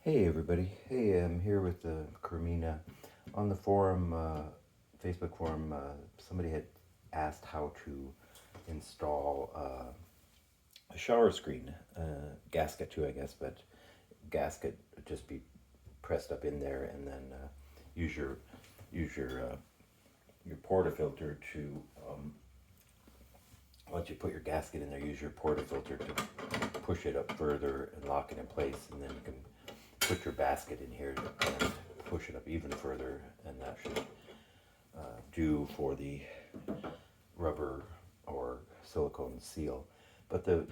Hey everybody. Hey, I'm here with the Cremina. On the forum, Facebook forum, somebody had asked how to install a shower screen, gasket too, I guess, but gasket would just be pressed up in there, and then use your use your portafilter to once you put your gasket in there, use your portafilter to push it up further and lock it in place, and then you can put your basket in here and push it up even further, and that should do for the rubber or silicone seal. But the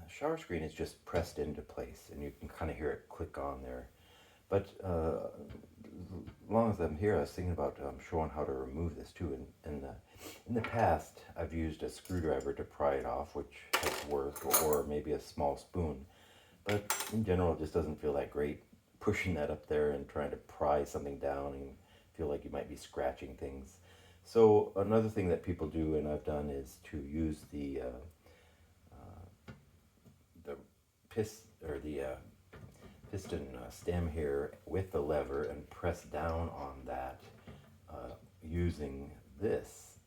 shower screen is just pressed into place, and you can kind of hear it click on there. But as long as I'm here, I was thinking about showing how to remove this too. And in the past, I've used a screwdriver to pry it off, which has worked, or maybe a small spoon. But in general, it just doesn't feel that great pushing that up there and trying to pry something down and feel like you might be scratching things. So another thing that people do, and I've done, is to use the piston stem here with the lever and press down on that using this.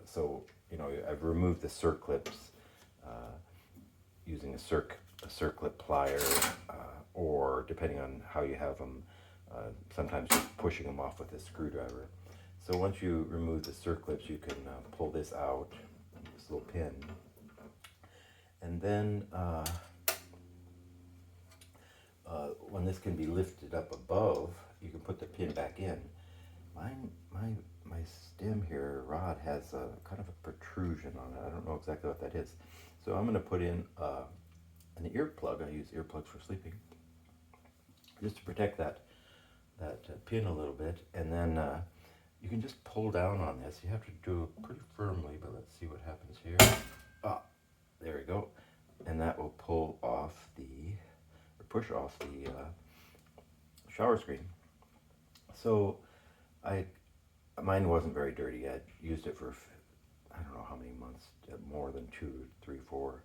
So I've removed the circlips using a circlip plier, or depending on how you have them, sometimes just pushing them off with a screwdriver. So once you remove the circlips, you can pull this out, this little pin, and then when this can be lifted up above, you can put the pin back in. My stem here, rod, has a kind of a protrusion on it. I don't know exactly what that is. So I'm going to put in an earplug. I use earplugs for sleeping, just to protect that pin a little bit. And then you can just pull down on this. You have to do it pretty firmly, but let's see what happens here. Ah, there we go. And that will pull off or push off the shower screen. So mine wasn't very dirty. I used it for I don't know how many months, more than 2, 3, 4,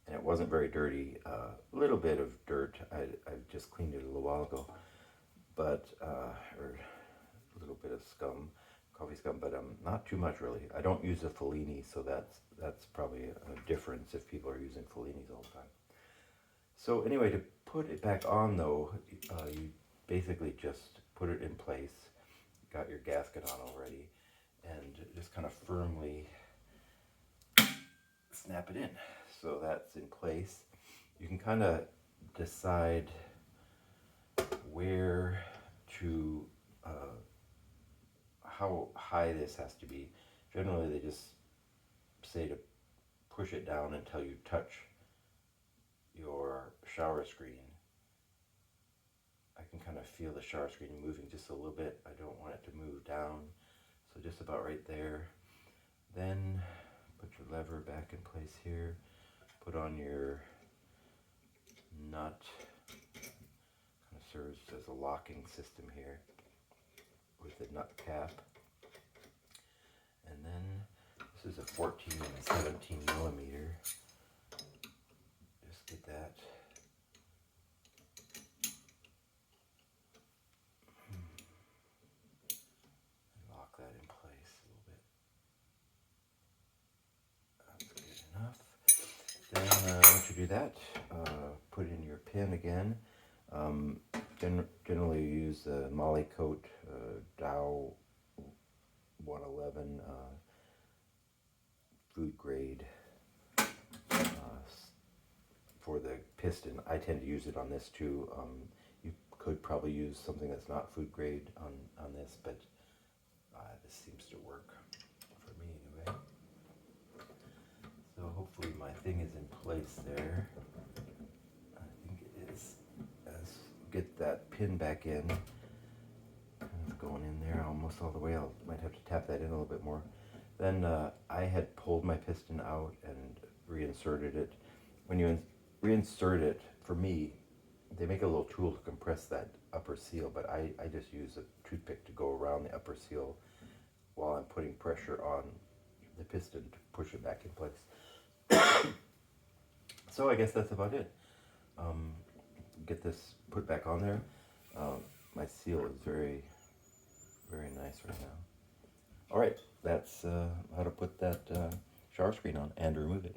and it wasn't very dirty. A little bit of dirt. I just cleaned it a little while ago, but or a little bit of scum, coffee scum, but not too much really. I don't use a Fellini, so that's probably a difference if people are using Fellinis all the time. So anyway, to put it back on though, you basically just put it in place. Got your gasket on already, and just kind of firmly snap it in. So that's in place. You can kind of decide where to, how high this has to be. Generally, they just say to push it down until you touch your shower screen. I can kind of feel the shower screen moving just a little bit. I don't want it to move down, so just about right there. Then put your lever back in place here. Put on your nut. Kind of serves as a locking system here with the nut cap. And then this is a 14 and 17 millimeter. Just get that. Lock that in place a little bit. That's good enough. Then once you do that, put in your pin again. Generally use the Molly Coat dowel 111 food grade for the piston. I tend to use it on this too. You could probably use something that's not food grade on this, but this seems to work for me anyway. So hopefully my thing is in place there. I think it is. Let's get that pin back in. It's going in there almost all the way. I might have to tap that in a little bit more. Then I had pulled my piston out and reinserted it. When you reinsert it, for me, they make a little tool to compress that upper seal, but I just use a toothpick to go around the upper seal while I'm putting pressure on the piston to push it back in place. So I guess that's about it. get this put back on there. My seal is very, very nice right now. All right, that's how to put that shower screen on and remove it.